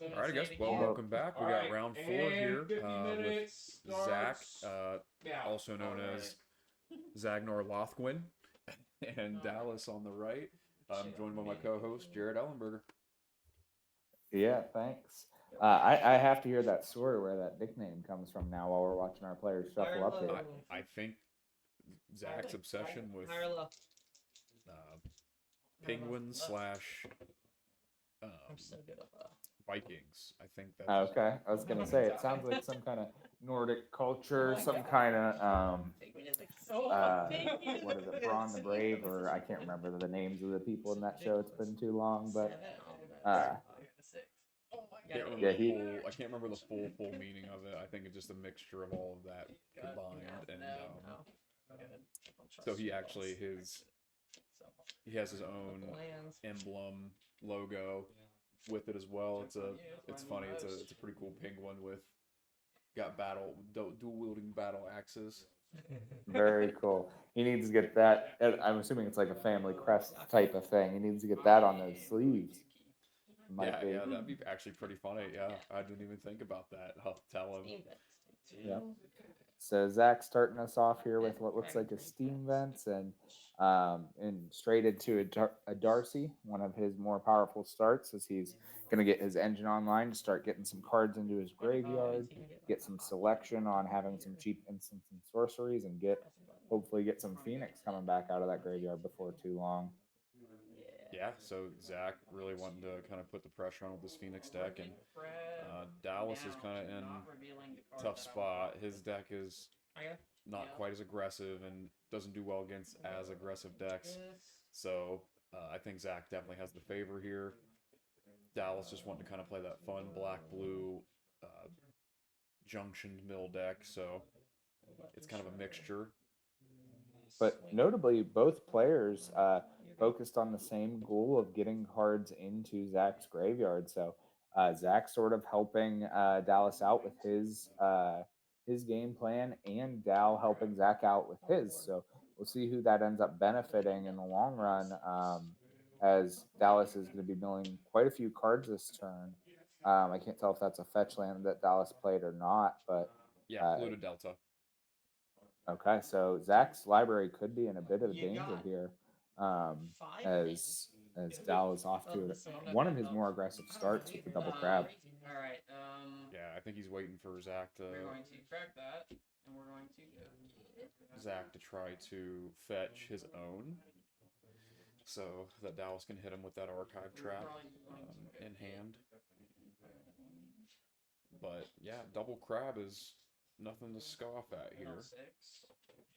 All right, I guess. Well, welcome back. We got round four here with Zach, also known as Zagnar Lothwin, and Dallas on the right. I'm joined by my co-host Jared Ellenberger. Yeah, thanks. I have to hear that story where that nickname comes from now while we're watching our players shuffle up I here. I think Zach's obsession with uh, penguins slash um, Vikings. I think that's his. Okay, I was gonna say it sounds like some kind of Nordic culture, some kind of uh, what is it, Braun the Brave, or I can't remember the names of the people in that show. It's been too long, but uh, Can't remember yeah, the he full. I can't remember the full meaning of it. I think it's just a mixture of all of that combined, and so he actually his he has his own emblem logo with it as well. It's funny. It's a pretty cool penguin with got dual wielding battle axes. very cool. He needs to get that. I'm assuming it's like a family crest type of thing. He needs to get that on those sleeves. Might be. Yeah, that'd be actually pretty funny. Yeah, I didn't even think about that. I'll tell him. Yeah. So Zach's starting us off here with what looks like a steam vents and straight into a Darcy, one of his more powerful starts, as he's going to get his engine online to start getting some cards into his graveyard, get some selection on having some cheap instants and sorceries, and hopefully get some Phoenix coming back out of that graveyard before too long. Yeah, so Zach really wanting to kind of put the pressure on with this Phoenix deck, and Dallas is kind of in a tough spot. His deck is not quite as aggressive and doesn't do well against as aggressive decks. So I think Zach definitely has the favor here. Dallas just wanting to kind of play that fun black blue uh, junctioned mill deck, so it's kind of a mixture. But notably, both players focused on the same goal of getting cards into Zach's graveyard. So Zach sort of helping Dallas out with his game plan, and Dal helping Zach out with his. So we'll see who that ends up benefiting in the long run. As Dallas is going to be milling quite a few cards this turn. I can't tell if that's a fetch land that Dallas played or not, but Yeah, uh, Polluted Delta. okay, so Zach's library could be in a bit of danger here, um, as Dal is off to one of his more aggressive starts with the double crab. Yeah, I think he's waiting for Zach to try to fetch his own, so that Dallas can hit him with that archive trap in hand. But yeah, double crab is nothing to scoff at here.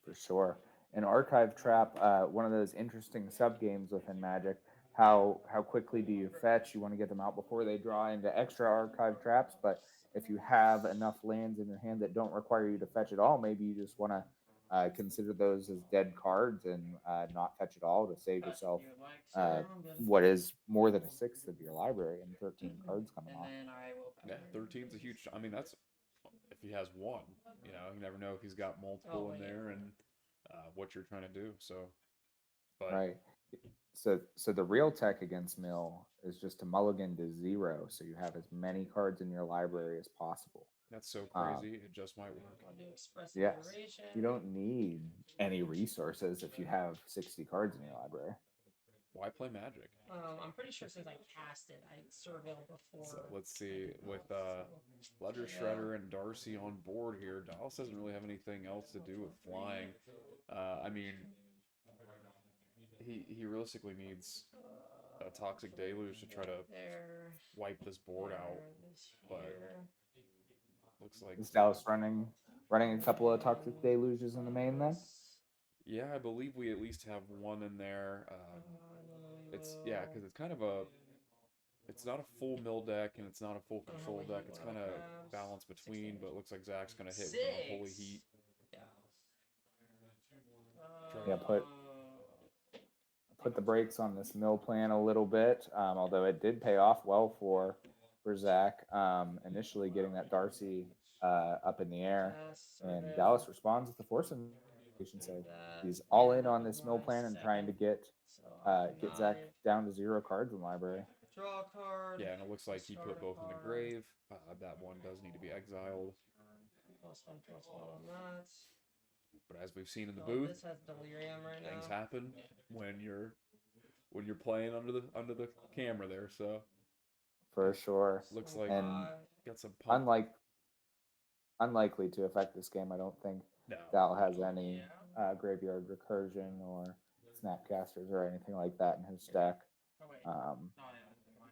For sure. An archive trap, one of those interesting sub games within Magic. How quickly do you fetch? You want to get them out before they draw into extra archive traps, but if you have enough lands in your hand that don't require you to fetch at all, maybe you just want to consider those as dead cards and not fetch at all to save yourself uh, what is more than a sixth of your library and 13 cards coming off. Yeah, 13's a huge. I mean, that's if he has one. You never know if he's got multiple in there and what you're trying to do. So, but Right. So the real tech against Mill is just to mulligan to zero, so you have as many cards in your library as possible. that's so Um, crazy. It just might work. yes, you don't need any resources if you have 60 cards in your library. Why play Magic? So let's see. With Ledger Shredder and Darcy on board here, Dallas doesn't really have anything else to do with flying. I mean, he realistically needs a Toxic Deluge to try to wipe this board out, but looks like Is Dallas running a couple of toxic deluges in the main then? yeah, I believe we at least have one in there. It's yeah, because it's kind of a it's not a full mill deck and it's not a full control deck. It's kind of balanced between, but it looks like Zach's gonna hit with an Unholy Heat. Try Yeah, to put the brakes on this mill plan a little bit, although it did pay off well for Zach, initially getting that Darcy up in the air. And Dallas responds with the force invocation. So he's all in on this mill plan and trying to get Zach down to zero cards in library. Draw a card. Yeah, and it looks like he put both in the grave. That one does need to be exiled. +1/+1 on that. But as we've seen in the booth, this has delirium right things now. happen when you're playing under the camera there. So for sure. looks like And got some pump. Unlikely to affect this game. I don't think Dal has any graveyard recursion or snapcasters or anything like that in his deck.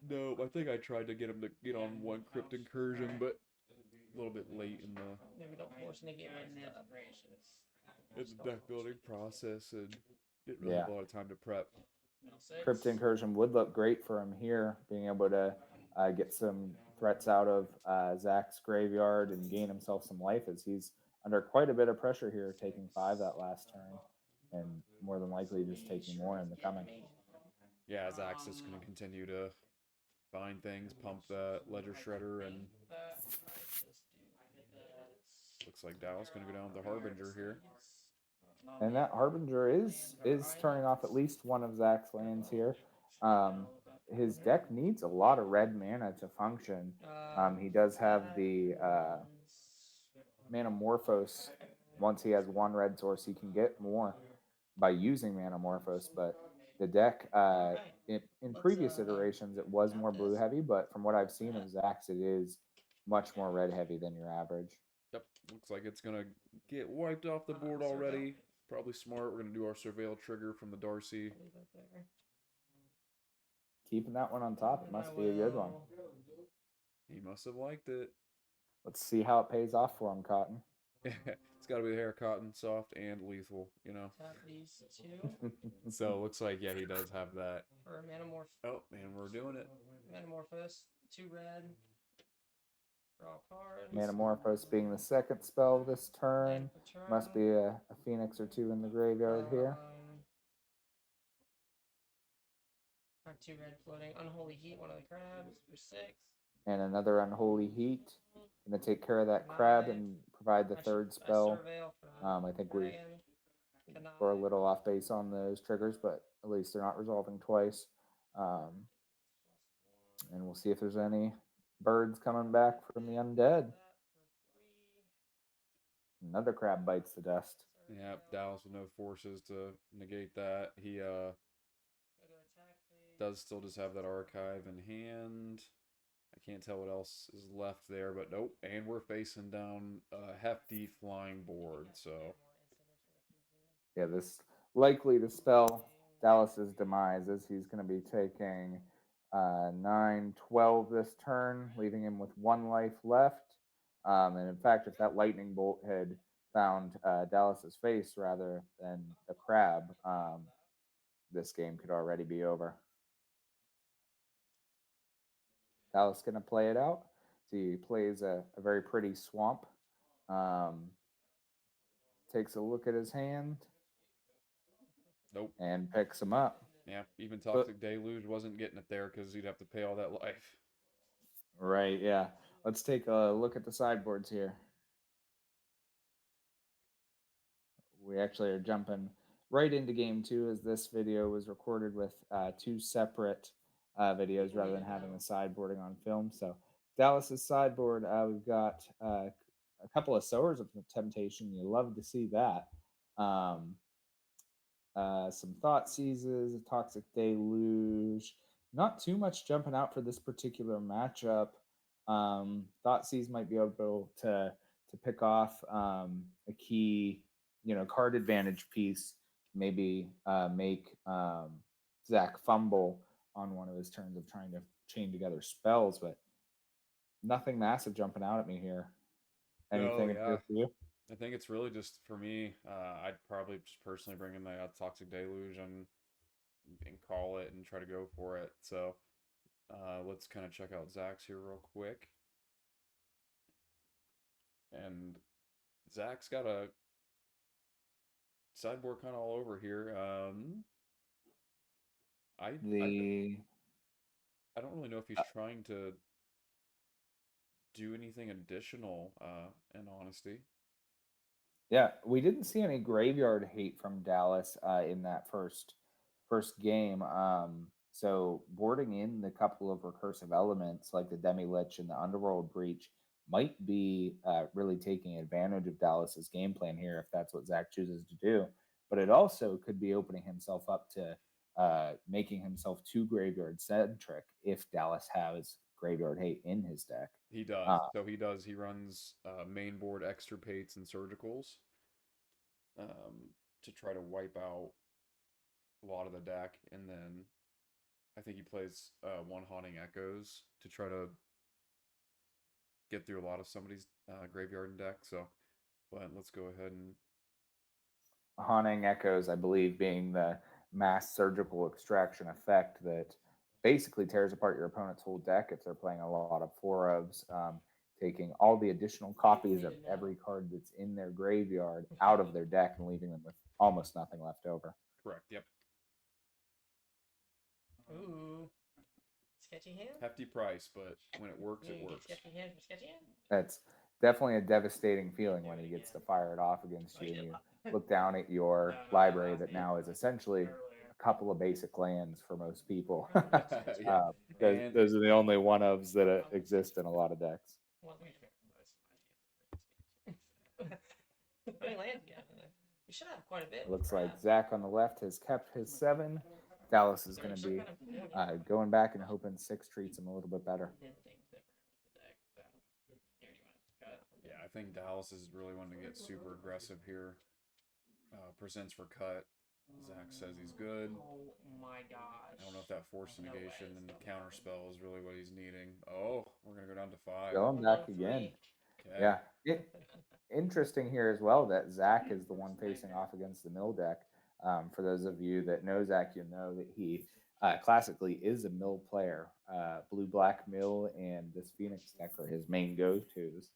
No, I think I tried to get him to get on one crypt incursion, but a little bit late in the Maybe don't force negate the deck building process, and didn't really have a lot of time to prep. Crypt incursion would look great for him here, being able to get some threats out of Zack's graveyard and gain himself some life, as he's under quite a bit of pressure here, taking 5 that last turn, and more than likely just taking more in the coming. Yeah, Zack's just going to continue to find things, pump that Ledger Shredder, and looks like Dallas going to go down with the Harbinger here. And that Harbinger is turning off at least one of Zack's lands here. His deck needs a lot of red mana to function. He does have the Manamorphose. Once he has one red source, he can get more by using Manamorphose. But the deck, in previous iterations, it was more blue heavy. But from what I've seen of Zack's, it is much more red heavy than your average. Yep, looks like it's going to get wiped off the board already. Probably smart. We're going to do our Surveil trigger from the Darcy. Keeping that one on top. It must be a good one. He must have liked it. Let's see how it pays off for him, Cotton. It's got to be the hair cotton, soft and lethal, you know. Tap these two. So it looks like, yeah, he does have that. For Manamorph. Oh, man, we're doing it. Manamorphose, 2 red. Draw cards. Manamorphose being the second spell this turn. Must be a Pheonix or 2 in the graveyard here. 2 red floating. Unholy Heat, one of the crabs for 6. And another Unholy Heat. Gonna take care of that crab and provide the third spell. I think we're a little off base on those triggers, but at least they're not resolving twice. And we'll see if there's any birds coming back from the undead. Another crab bites the dust. Yeah, Dallas with no forces to negate that. He does still just have that archive in hand. I can't tell what else is left there, but nope. And we're facing down a hefty flying board, so. Yeah, this likely to spell Dallas's demise, as he's going to be taking 9-12 this turn, leaving him with 1 life left. And in fact, if that lightning bolt had found Dallas's face rather than the crab, this game could already be over. Dallas going to play it out. So he plays a very pretty swamp. Takes a look at his hand. Nope. And picks him up. Yeah, even Toxic Deluge wasn't getting it there because he'd have to pay all that life. Right, yeah. Let's take a look at the sideboards here. We actually are jumping right into game 2, as this video was recorded with 2 separate videos rather than having the sideboarding on film. So Dallas's sideboard, we've got a couple of Sowers of Temptation. You love to see that. Some Thought Seizes, a Toxic Deluge. Not too much jumping out for this particular matchup. Thought Seize might be able to pick off a key, card advantage piece. Maybe make Zack fumble on one of his turns of trying to chain together spells, but nothing massive jumping out at me here. Anything appear for you? I think it's really just, for me, I'd probably just personally bring in the Toxic Deluge and call it and try to go for it. So let's kind of check out Zack's here real quick. And Zack's got a sideboard kind of all over here. I don't really know if he's trying to do anything additional, in honesty. Yeah, we didn't see any graveyard hate from Dallas in that first game. So boarding in the couple of recursive elements like the Demi Lich and the Underworld Breach might be really taking advantage of Dallas's game plan here if that's what Zach chooses to do. But it also could be opening himself up to making himself too graveyard centric if Dallas has graveyard hate in his deck. He does. Uh, So he does. He runs main board extirpates and surgicals to try to wipe out a lot of the deck, and then I think he plays one haunting echoes to try to get through a lot of somebody's graveyard and deck. So, but let's go ahead and Haunting Echoes, I believe, being the mass surgical extraction effect that basically tears apart your opponent's whole deck if they're playing a lot of four ofs, taking all the additional copies of every card that's in their graveyard out of their deck and leaving them with almost nothing left over. correct. Yep. Ooh. Sketchy hand? Hefty price, but when it works, it You get works. sketchy hand from sketchy hand? That's definitely a devastating feeling when he gets to fire it off against you and you look down at your library that now is essentially a couple of basic lands for most people. Yeah. And Those are the only one ofs that exist in a lot of decks. How many lands do you have in there? You should have quite a bit. It looks like Zach on the left has kept his 7. Dallas is going to be going back and hoping 6 treats him a little bit better. yeah, I think Dallas is really wanting to get super aggressive here. Presents for cut. Zach says he's good. Oh my gosh. I don't know if that force negation and counter spell is really what he's needing. Oh, we're gonna go down to 5. Going back again. Okay. Yeah. Interesting here as well that Zach is the one facing off against the mill deck. For those of you that know Zach, you know that he classically is a mill player. Blue black mill and this Pheonix deck are his main go tos.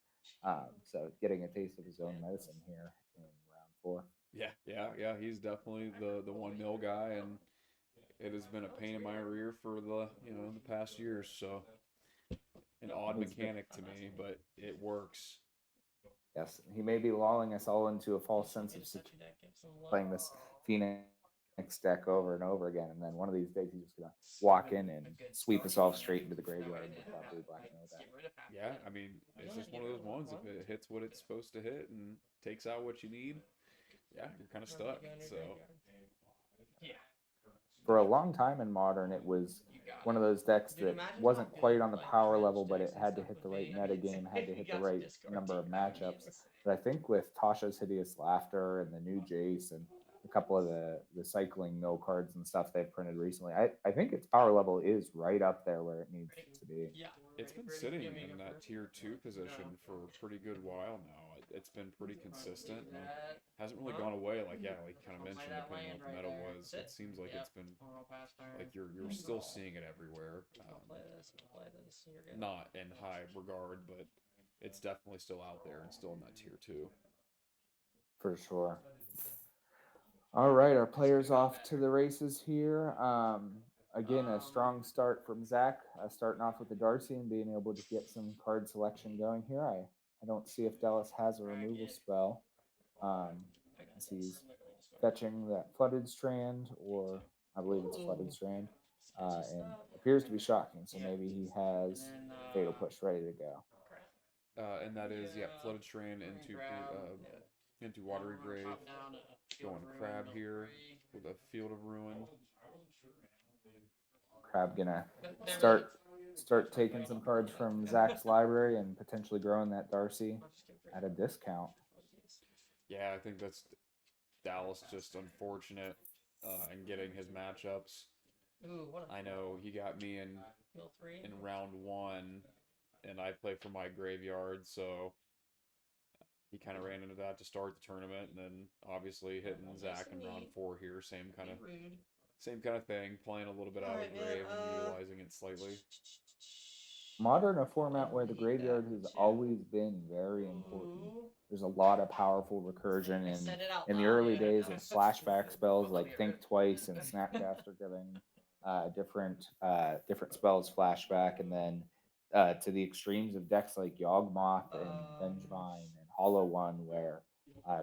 So getting a taste of his own medicine here in round 4. Yeah. He's definitely the 1 mil guy, and it has been a pain in my rear for the past years. So an odd mechanic to me, but it works. Yes, he may be lulling us all into a false sense of playing this Pheonix deck over and over again, and then one of these days he's just gonna walk in and sweep us all straight into the graveyard with that blue black mill deck. Yeah, I mean, it's just one of those ones. If it hits what it's supposed to hit and takes out what you need, yeah, you're kind of stuck. So For a long time in Modern, it was one of those decks that wasn't quite on the power level, but it had to hit the right meta game, had to hit the right number of matchups. But I think with Tasha's Hideous Laughter and the new Jace and a couple of the cycling mill cards and stuff they've printed recently, I think its power level is right up there where it needs to be. it's been sitting in that tier 2 position for a pretty good while now. It's been pretty consistent and hasn't really gone away. Like you kind of mentioned, depending on what the meta was, it seems like it's been like you're still seeing it everywhere. Not in high regard, but it's definitely still out there and still in that tier 2. For sure. All right, our players off to the races here. Again, a strong start from Zach, starting off with the Darcy and being able to get some card selection going here. I don't see if Dallas has a removal spell. As he's fetching that Flooded Strand, or I believe it's Flooded Strand, and appears to be shocking. So maybe he has Fatal Push ready to go. And that is Flooded Strand into Watery Grave. Going Crab here with a Field of Ruin. Crab gonna start taking some cards from Zach's library and potentially growing that Darcy at a discount. Yeah, I think that's Dallas just unfortunate in getting his matchups. I know he got me in round 1, and I play for my graveyard, so he kind of ran into that to start the tournament, and then obviously hitting Zach in round 4 here, same kind of thing, playing a little bit out of the grave and utilizing it slightly. Modern, a format where the graveyard has always been very important. There's a lot of powerful recursion in the early days of flashback spells like Think Twice and Snapcaster giving different spells flashback, and then to the extremes of decks like Yawgmoth and Vengevine and Hollow One, where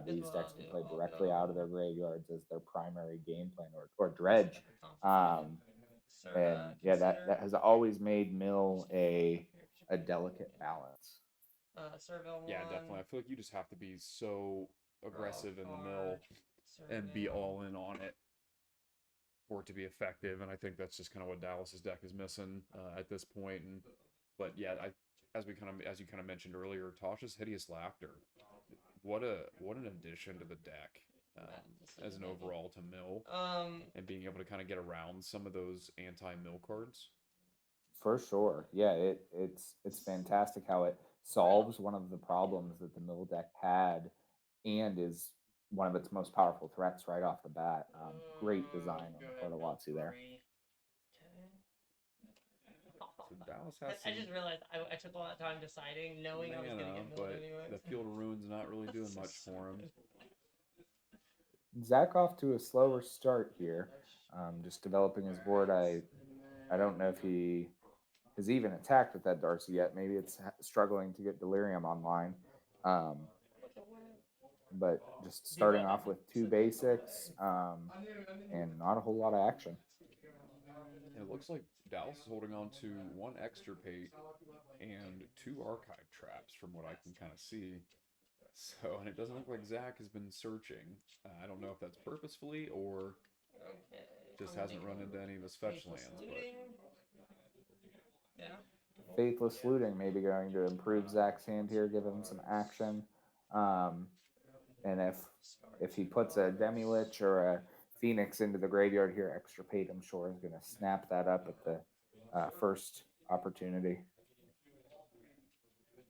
these decks can play directly out of their graveyards as their primary game plan, or Dredge. And yeah, that has always made mill a delicate balance. Servile Yeah, 1. definitely. I feel like you just have to be so aggressive in the mill and be all in on it for it to be effective. And I think that's just kind of what Dallas's deck is missing at this point. But yeah, as you kind of mentioned earlier, Tasha's Hideous Laughter. What an addition to the deck as an overall to mill, and being able to kind of get around some of those anti-mill cards. For sure. Yeah, it's fantastic how it solves one of the problems that the mill deck had and is one of its most powerful threats right off the bat. Great design on the part of Watsu there. So Dallas has I just realized I took a lot of time deciding, knowing I was going to get milled but anyway. the Field of Ruins not really doing much for him. Zack off to a slower start here, just developing his board. I don't know if he has even attacked with that Darcy yet. Maybe it's struggling to get Delirium online. But just starting off with 2 basics and not a whole lot of action. And it looks like Dallas is holding on to 1 Extirpate and 2 Archive Traps from what I can kind of see. So, and it doesn't look like Zack has been searching. I don't know if that's purposefully or just hasn't run into any of his fetch lands. But yeah. Faithless Looting maybe going to improve Zack's hand here, give him some action. And if he puts a Demi-Lich or a Pheonix into the graveyard here, Extirpate, I'm sure, is going to snap that up at the first opportunity.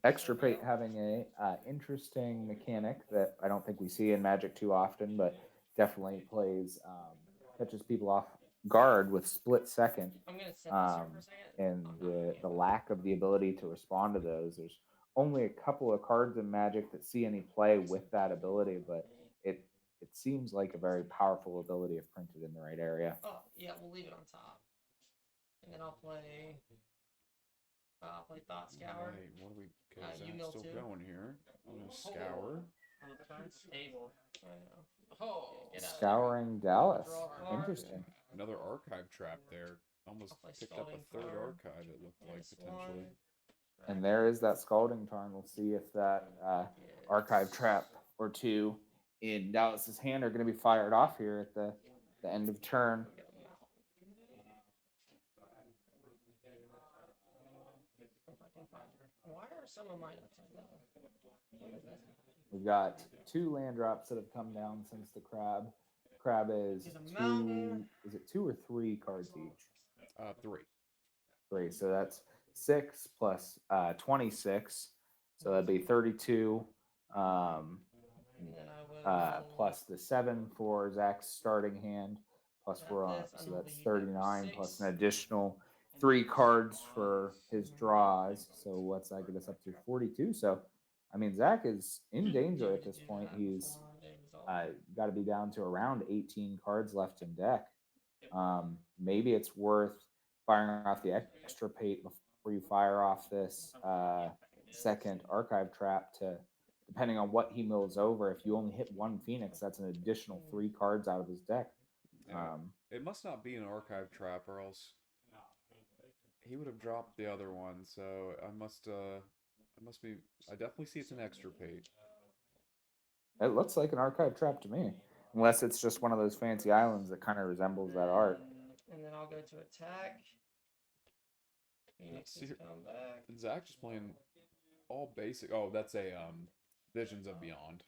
Extirpate having a interesting mechanic that I don't think we see in Magic too often, but definitely plays catches people off guard with split second. I'm gonna set this here for a second. And the lack of the ability to respond to those. There's only a couple of cards in Magic that see any play with that ability, but it seems like a very powerful ability if printed in the right area. Oh yeah, we'll leave it on top, and then I'll play Thought Scour. right, what do we? Because you that's mill still too. going here. I'm gonna scour. Stable. I know. Get out of Scouring Dallas. Draw a card. Interesting. Another Archive Trap there. Almost I'll play picked up a Scalding 3rd Tarn. Archive. It looked like Minus potentially. 1. And there is that Scalding Tarn. We'll see if that Archive Trap or 2 in Dallas's hand are going to be fired off here at the end of turn. Why are some of mine upside down? What is this? We've got 2 land drops that have come down since the crab. Crab is He's a 2. mountain. Is it 2 or 3 cards each? 3. 3. So that's 6 plus 26. So that'd be 32. And then I will Plus the 7 for Zack's starting hand. Plus we're on, so that's 39 plus an additional 3 cards for his draws. So what's that get us up to? 42. So, I mean, Zack is in danger at this point. He's got to be down to around 18 cards left in deck. Maybe it's worth firing off the Extirpate before you fire off this second Archive Trap to, depending on what he mills over, if you only hit 1 Pheonix, that's an additional 3 cards out of his deck. It must not be an Archive Trap, or else he would have dropped the other one. So I must be. I definitely see it's an Extirpate. It looks like an Archive Trap to me, unless it's just one of those fancy islands that kind of resembles that art. And then I'll go to attack. Pheonix is coming back. Zack just playing all basic. Oh, that's a Visions of Beyond.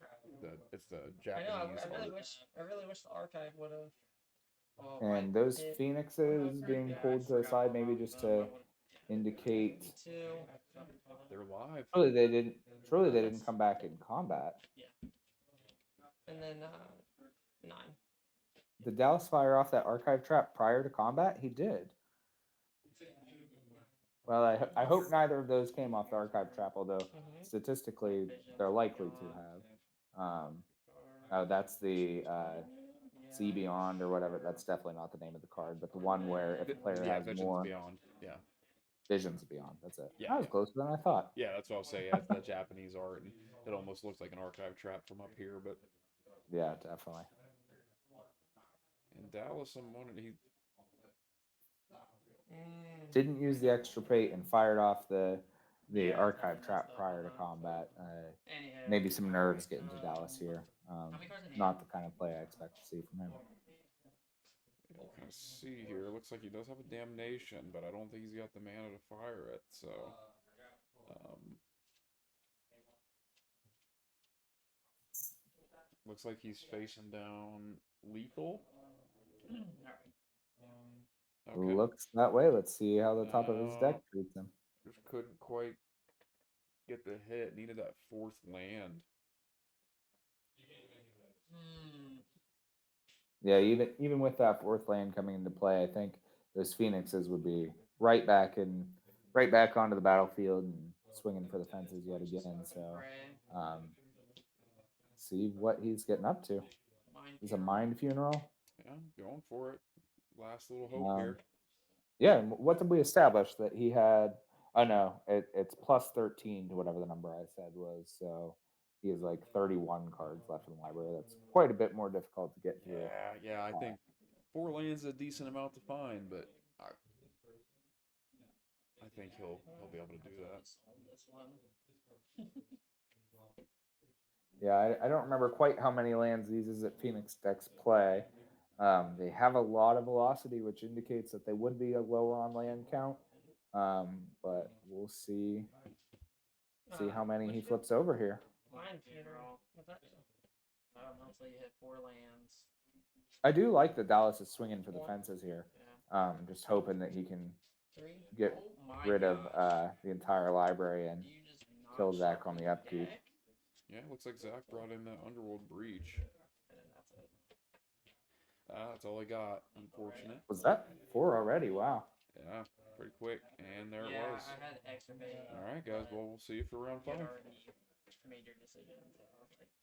It's the Japanese. I really wish the archive would have. And those Phoenixes being pulled to the side, maybe just to indicate they're live. Surely they didn't come back in combat. Yeah. And then 9. Did Dallas fire off that Archive Trap prior to combat? He did. Well, I hope neither of those came off the Archive Trap, although statistically they're likely to have. Oh, that's the See Beyond or whatever. That's definitely not the name of the card, but the one where if a player has Visions more Beyond. Yeah. Visions Beyond. That's it. Yeah, that was closer than I thought. Yeah, that's what I'll say. Yeah, it's the Japanese art, and it almost looks like an Archive Trap from up here, but yeah, definitely. In Dallas, I'm wondering Didn't use the extra bait and fired off the archive trap prior to combat. Maybe some nerves getting to Dallas here. Not the kind of play I expect to see from him. We'll kind of see here. Looks like he does have a damnation, but I don't think he's got the mana to fire it. So, looks like he's facing down lethal. Okay. Looks that way. Let's see how the top of his deck treats him. Just couldn't quite get the hit. Needed that 4th land. Yeah, even with that 4th land coming into play, I think those Phoenixes would be right back onto the battlefield and swinging for the fences yet again. So, see what he's getting up to. Is a Mind Funeral? Yeah, going for it. Last little hope here. Yeah, and what did we establish that he had? Oh no, it's plus 13 to whatever the number I said was. So he has like 31 cards left in the library. That's quite a bit more difficult to get through. Yeah. I think 4 lands is a decent amount to find, but I think he'll be able to do that. Yeah, I don't remember quite how many lands these Izzet Pheonix decks play. They have a lot of velocity, which indicates that they would be a lower on land count. But we'll see how many he flips over here. Mind Funeral. What's that do? I don't know until you hit 4 lands. I do like that Dallas is swinging for the fences here. Just hoping that he can get rid of the entire library and kill Zack on the upkeep. Yeah, looks like Zack brought in that Underworld Breach. That's all I got, unfortunate. Was that 4 already? Wow. Yeah, pretty quick. And there it was. I had extra bait. Alright, guys. Well, we'll see you for round 5. Made your decision. So I was like,